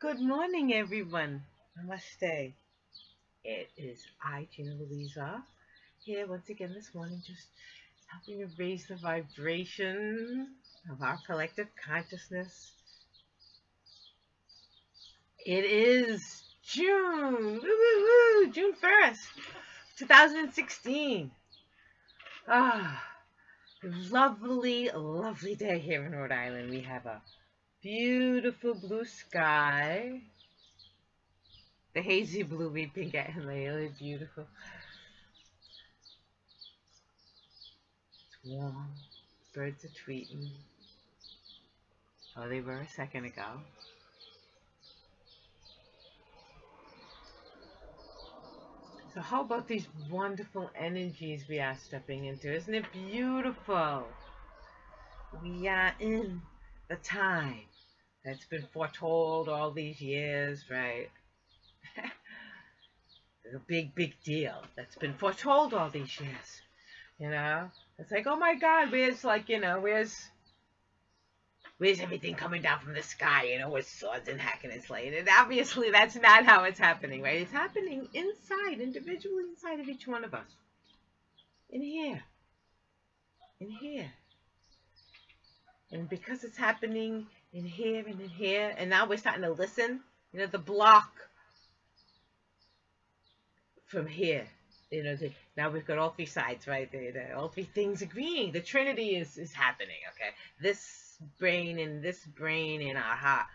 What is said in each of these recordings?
Good morning, everyone. Namaste. It is I, Gina Louisa, here once again this morning, just helping to raise the vibration of our collective consciousness. It is June, June 1st, 2016. Ah, lovely, lovely day here in Rhode Island. We have a beautiful blue sky. The hazy blue we've been getting lately, beautiful. It's warm. Birds are tweeting. Oh, they were a second ago. So how about these wonderful energies we are stepping into? Isn't it beautiful? We are in the time that's been foretold all these years, right? It's a big, big deal that's been foretold all these years. You know? It's like, oh my God, where's where's everything coming down from the sky, with swords and hacking and slaying? And obviously that's not how it's happening, right? It's happening inside, individually inside of each one of us. In here. In here. And because it's happening in here and in here, and now we're starting to listen, the block from here. Now we've got all three sides, right? All three things agreeing. The Trinity is happening, okay? This brain and this brain in our heart,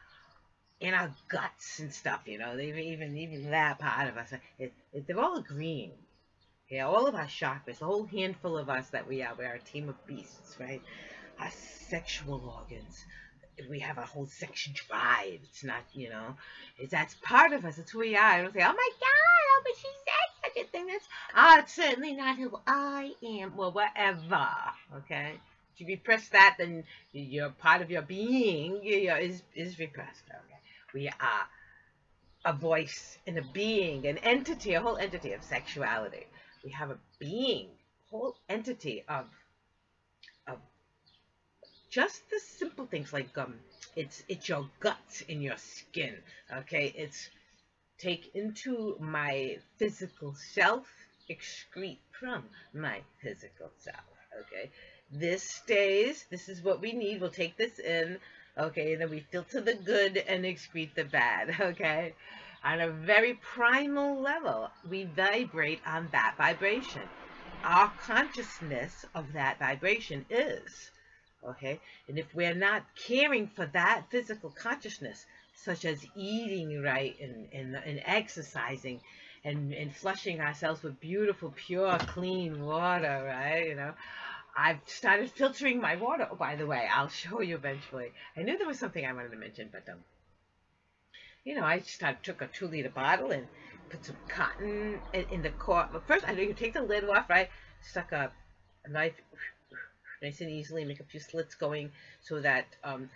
in our guts and stuff, even that part of us, they're all agreeing. Yeah, all of our chakras, the whole handful of us that we are, we're a team of beasts, right? Our sexual organs, we have a whole sex drive. It's not, that's part of us. It's who we are. I don't say, oh my God, oh, but she said such a thing. It's certainly not who I am. Well, whatever, okay? If you repress that, then you're part of your being is repressed, okay? We are a voice and a being, an entity, a whole entity of sexuality. We have a being, whole entity of just the simple things like it's your guts in your skin, okay? It's take into my physical self, excrete from my physical self, okay? This stays, this is what we need, we'll take this in, okay? And then we filter the good and excrete the bad, okay? On a very primal level, we vibrate on that vibration. Our consciousness of that vibration is, okay? And if we're not caring for that physical consciousness, such as eating right and exercising and flushing ourselves with beautiful, pure, clean water, right? I've started filtering my water. Oh, by the way, I'll show you eventually. I knew there was something I wanted to mention, but I took a 2-liter bottle and put some cotton in the cork. But first, I know you take the lid off, right? Stuck a knife nice and easily, make a few slits going so that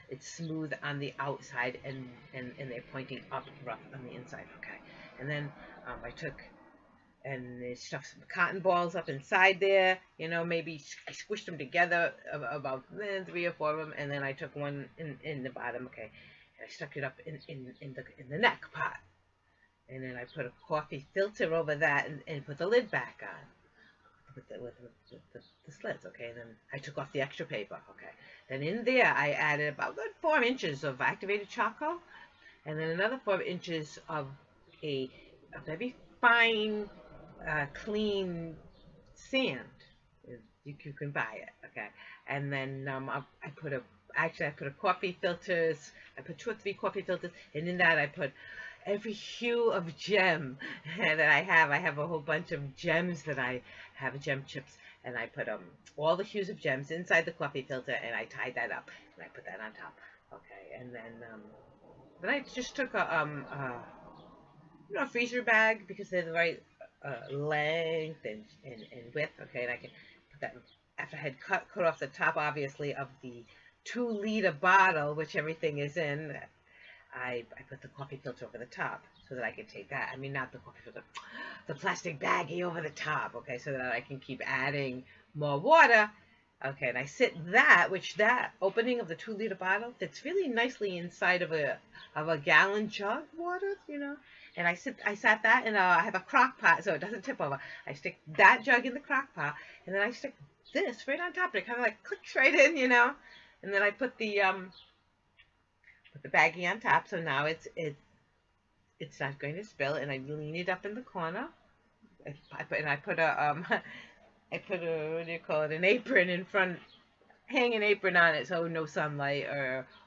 it's smooth on the outside and they're pointing up rough on the inside, okay? And then I took and stuffed some cotton balls up inside there, maybe I squished them together, about 3 or 4 of them, and then I took one in the bottom, okay? And I stuck it up in the neck part, and then I put a coffee filter over that and put the lid back on with the slits, okay? And then I took off the extra paper, okay? Then in there I added about good 4 inches of activated charcoal, and then another 4 inches of a very fine, clean sand. You can buy it, okay? And then I put a coffee filters. I put 2 or 3 coffee filters, and in that I put every hue of gem that I have. I have a whole bunch of gems that I have, gem chips, and I put all the hues of gems inside the coffee filter, and I tied that up, and I put that on top, okay? And then I just took a freezer bag, because they're the right length and width, okay? And I can put that after I had cut off the top, obviously, of the 2-liter bottle, which everything is in. I put the coffee filter over the top so that I can take that. I mean, not the coffee filter, the plastic baggie over the top, okay, so that I can keep adding more water Okay, and I sit that, which that opening of the 2-liter bottle fits really nicely inside of a gallon jug water, you know. And I sat that, and I have a crock pot so it doesn't tip over. I stick that jug in the crock pot, and then I stick this right on top of it. Kind of like clicks right in, you know. And then I put the baggie on top, so now it's not going to spill. And I lean it up in the corner. I put a I put a, what do you call it, an apron in front, hang an apron on it so no sunlight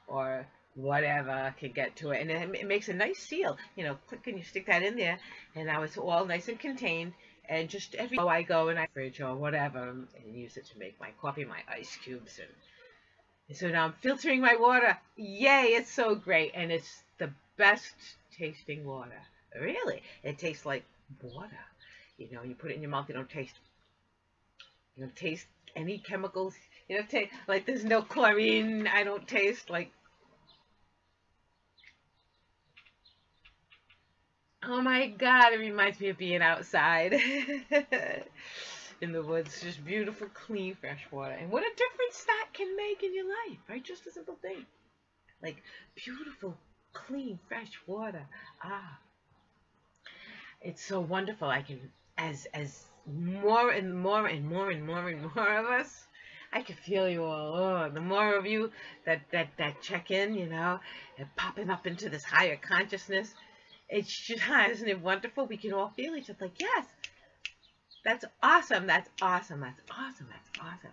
or whatever can get to it. And it makes a nice seal. You know, click and you stick that in there, and now it's all nice and contained. And just every time I go in my fridge or whatever and use it to make my coffee, my ice cubes. And so now I'm filtering my water. Yay, it's so great. And it's the best tasting water. Really. It tastes like water. You know, you put it in your mouth, you don't taste any chemicals. You don't taste, like, there's no chlorine. I don't taste like, oh my God, it reminds me of being outside in the woods. Just beautiful, clean, fresh water. And what a difference that can make in your life, right? Just a simple thing. Like, beautiful, clean, fresh water. Ah, it's so wonderful. I can, as more and more and more and more and more of us, I can feel you all. Oh, the more of you that check in, you know, and popping up into this higher consciousness, it's just, isn't it wonderful? We can all feel each other. Like, yes, that's awesome. That's awesome. That's awesome. That's awesome.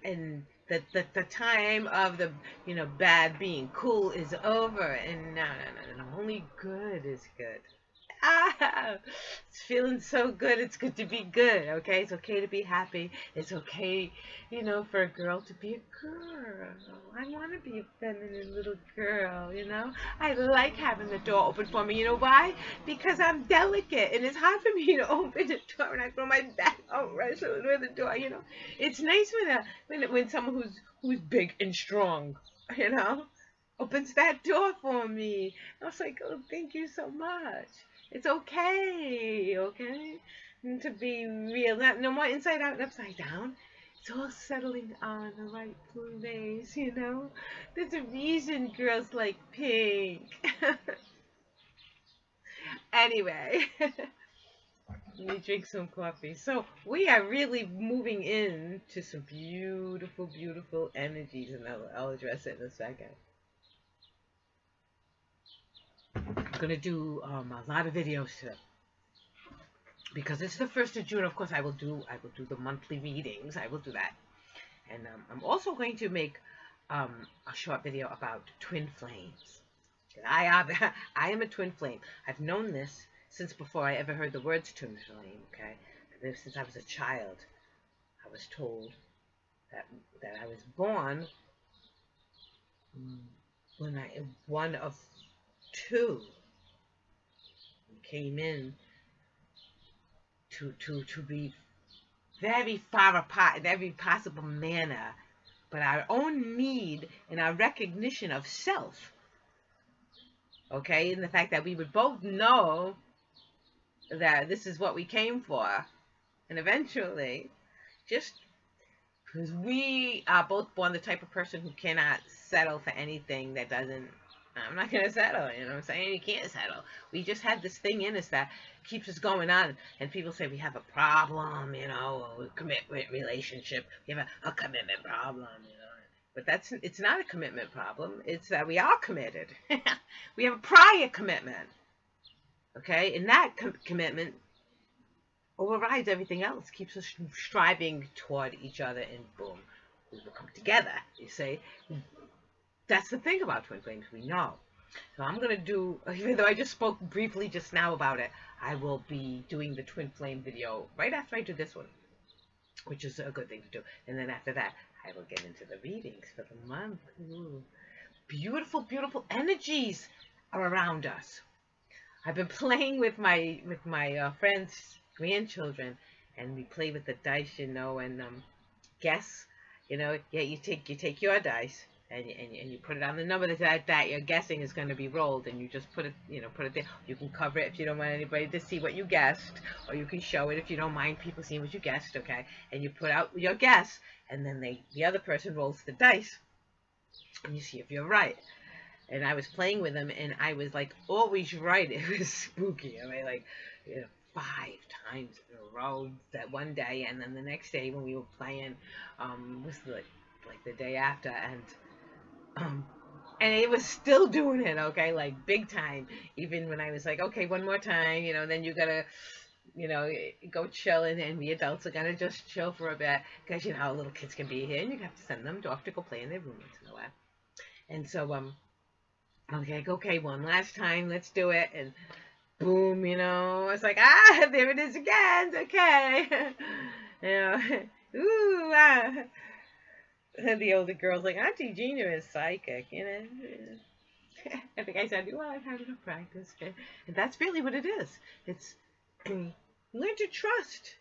And the time of the, you know, bad being cool is over, and no. Only good is good. Ah, it's feeling so good. It's good to be good, okay? It's okay to be happy. It's okay, you know, for a girl to be a girl. I want to be a feminine little girl, you know? I like having the door open for me. You know why? Because I'm delicate, and it's hard for me to open the door, and I throw my back out right through the door, you know? It's nice when someone who's big and strong, you know, opens that door for me. I was like, oh, thank you so much. It's okay, okay, and to be real. No more inside out and upside down. It's all settling on the right place, you know. There's a reason girls like pink. Anyway, let me drink some coffee. So we are really moving into some beautiful, beautiful energies, and I'll address it in a second. I'm going to do a lot of videos today because it's the 1st of June. Of course, I will do the monthly readings. I will do that, and I'm also going to make a short video about twin flames. I am a twin flame. I've known this since before I ever heard the words twin flame. Okay, since I was a child, I was told that I was born when one of two came in to be very far apart in every possible manner, but our own need and our recognition of self, okay, and the fact that we would both know that this is what we came for, and eventually, just because we are both born the type of person who cannot settle for anything that doesn't, I'm not going to settle, you know what I'm saying? You can't settle. We just have this thing in us that keeps us going on. And people say we have a problem, you know, a commitment relationship. We have a commitment problem, you know. But it's not a commitment problem. It's that we are committed. We have a prior commitment. Okay? And that commitment overrides everything else, keeps us striving toward each other, and boom, we will come together, you see? That's the thing about twin flames, we know. So I'm going to do, even though I just spoke briefly just now about it, I will be doing the twin flame video right after I do this one, which is a good thing to do. And then after that, I will get into the readings for the month. Ooh. Beautiful, beautiful energies are around us. I've been playing with my friends' grandchildren, and we play with the dice, you know, and guess, you know, yeah, you take your dice. And you put it on the number that you're guessing is going to be rolled, and you just put it there. You can cover it if you don't want anybody to see what you guessed, or you can show it if you don't mind people seeing what you guessed, okay? And you put out your guess, and then the other person rolls the dice, and you see if you're right. And I was playing with them, and I was like always right. It was spooky. I mean, like, 5 times in a row that one day, and then the next day when we were playing, was like the day after, and it was still doing it, okay, like big time. Even when I was like, okay, one more time, then you gotta, go chill, and we adults are gonna just chill for a bit, because how little kids can be here, and you have to send them off to go play in their room once in a while. And so, I was like, okay, one last time, let's do it, and boom, it's like, there it is again, okay, ooh, the older girl's like, Auntie Gina is psychic, I think I said, well, I've had enough practice, and that's really what it is. It's learn to trust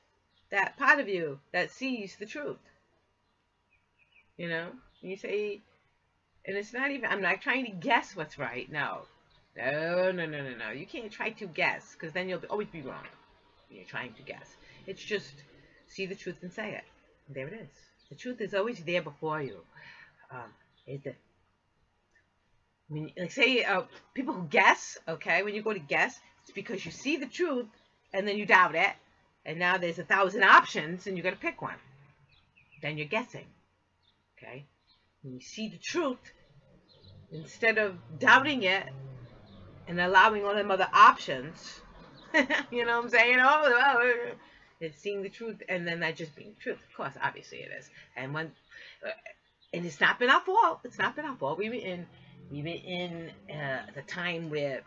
that part of you that sees the truth, you say, and it's not even, I'm not trying to guess what's right, no, you can't try to guess, because then you'll always be wrong. You're trying to guess. It's just see the truth and say it. There it is. The truth is always there before you. Like say, people who guess, okay, when you go to guess, it's because you see the truth and then you doubt it, and now there's 1,000 options and you got to pick one. Then you're guessing, okay? When you see the truth, instead of doubting it and allowing all them other options, you know what I'm saying? It's seeing the truth, and then that just being the truth. Of course, obviously it is. And it's not been our fault. It's not been our fault. We were in the time where,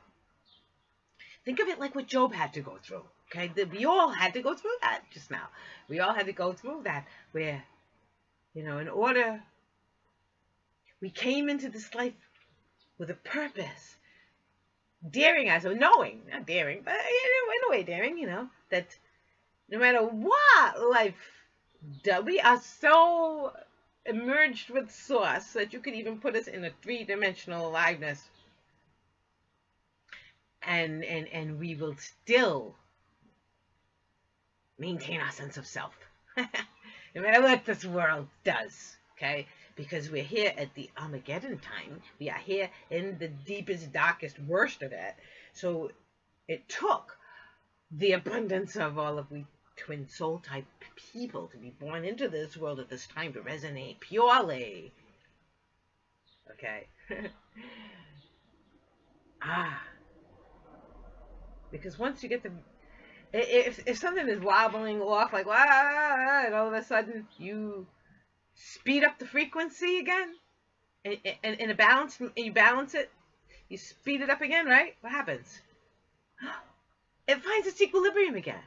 think of it like what Job had to go through. Okay, we all had to go through that just now. We all had to go through that, where, in order, we came into this life with a purpose. Daring us, or knowing, not daring, but in a way daring, that no matter what life does, we are so emerged with source that you could even put us in a 3-dimensional aliveness, and we will still maintain our sense of self, no matter what this world does, okay? Because we're here at the Armageddon time. We are here in the deepest, darkest, worst of it. So it took the abundance of all of we twin soul type people to be born into this world at this time to resonate purely. Okay. Because once you get the, if something is wobbling off, like, and all of a sudden you speed up the frequency again, and in a balance, and you balance it, you speed it up again, right? What happens? It finds its equilibrium again.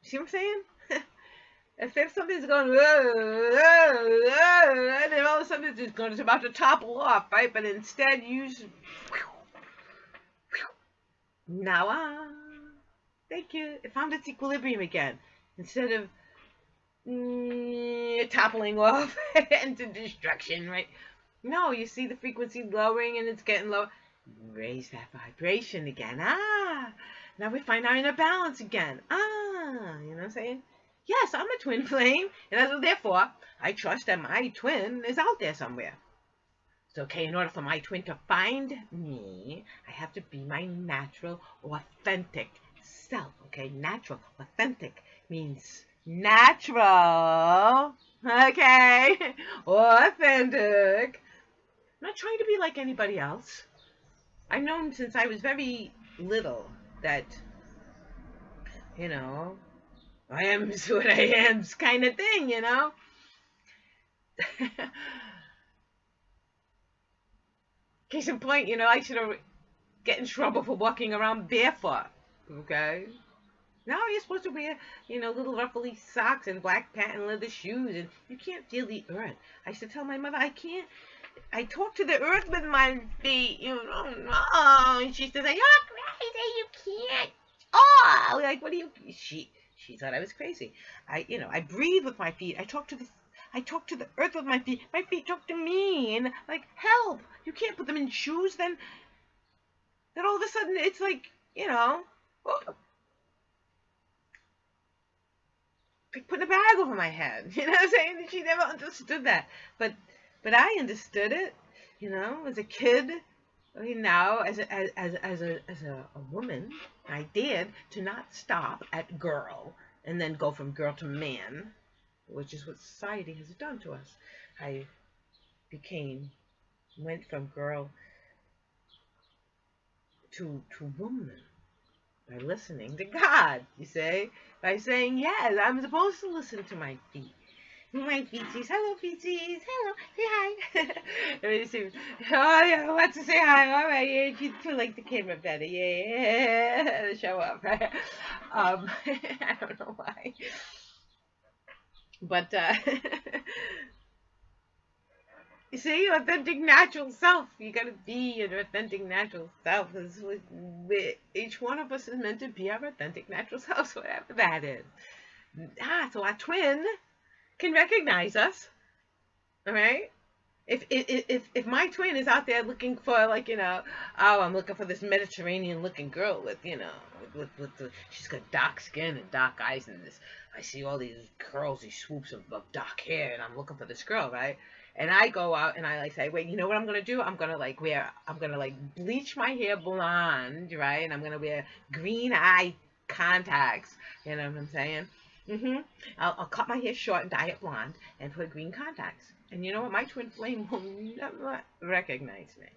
See what I'm saying? If something's going, and then all of a sudden it's about to topple off, right? But instead you now, thank you. It found its equilibrium again. Instead of toppling off into destruction, right? No, you see the frequency lowering and it's getting low. Raise that vibration again. Now we find our inner balance again. You know what I'm saying? Yes, I'm a twin flame, and therefore I trust that my twin is out there somewhere. It's okay, in order for my twin to find me, I have to be my natural, authentic self. Okay, natural, authentic means natural, okay, authentic. I'm not trying to be like anybody else. I've known since I was very little that, I am what I am kind of thing, Case in point, I should have get in trouble for walking around barefoot, okay? Now you're supposed to wear, little ruffly socks and black patent leather shoes, and you can't feel the earth. I used to tell my mother, I talk to the earth with my feet, no. And she used to say, you're crazy, you can't. Like, what do you, she thought I was crazy. I breathe with my feet. I talk to the earth with my feet. My feet talk to me, and like, help. You can't put them in shoes, then all of a sudden it's like, like putting a bag over my head. You know what I'm saying? And she never understood that. But I understood it, you know, as a kid. Now, as a woman, I dared to not stop at girl and then go from girl to man, which is what society has done to us. I went from girl to woman by listening to God, you say, by saying, yes, I'm supposed to listen to my feet. My feetsies, hello feetsies, hello, say hi. Let me see. Oh yeah, wants to say hi. All right, yeah, you like the camera better, yeah. Show up. I don't know why, but you see, authentic natural self. You gotta be an authentic natural self. This is what each one of us is meant to be, our authentic natural selves, whatever that is. So our twin can recognize us, all right? If my twin is out there looking for, like, you know, oh, I'm looking for this Mediterranean looking girl with, you know, she's got dark skin and dark eyes and this, I see all these curls, these swoops of dark hair, and I'm looking for this girl, right? And I go out and I like say, wait, you know what I'm gonna do? I'm gonna bleach my hair blonde, right? And I'm gonna wear green eye contacts. You know what I'm saying? I'll cut my hair short and dye it blonde and put green contacts. And you know what? My twin flame will never recognize me.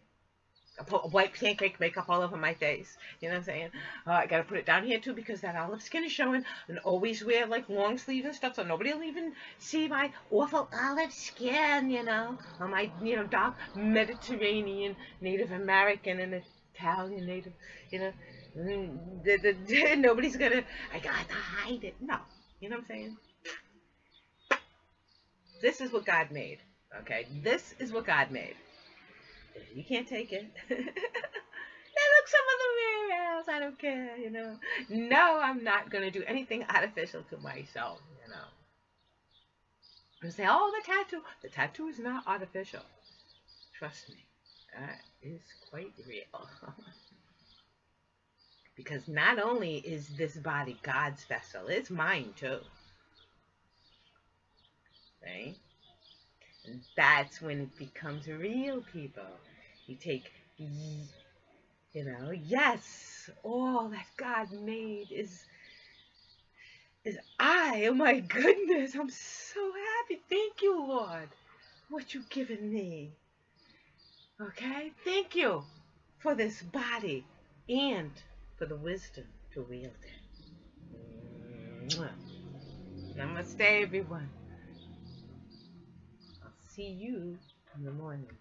I put white pancake makeup all over my face. You know what I'm saying? I gotta put it down here too because that olive skin is showing. And always wear like long sleeves and stuff so nobody will even see my awful olive skin, you know, or my, you know, dark Mediterranean, Native American and Italian Native, you know. Nobody's gonna, I got to hide it. No. You know what I'm saying? This is what God made. Okay? This is what God made. You can't take it. Then look somewhere else. I don't care, you know. No, I'm not going to do anything artificial to myself, you know. You say, oh, the tattoo. The tattoo is not artificial. Trust me. That is quite real. Because not only is this body God's vessel, it's mine too. Right? And that's when it becomes real, people. You take, you know, yes, all that God made is I. Oh my goodness, I'm so happy. Thank you, Lord, what you've given me. Okay? Thank you for this body and for the wisdom to wield it. Namaste, everyone. I'll see you in the morning.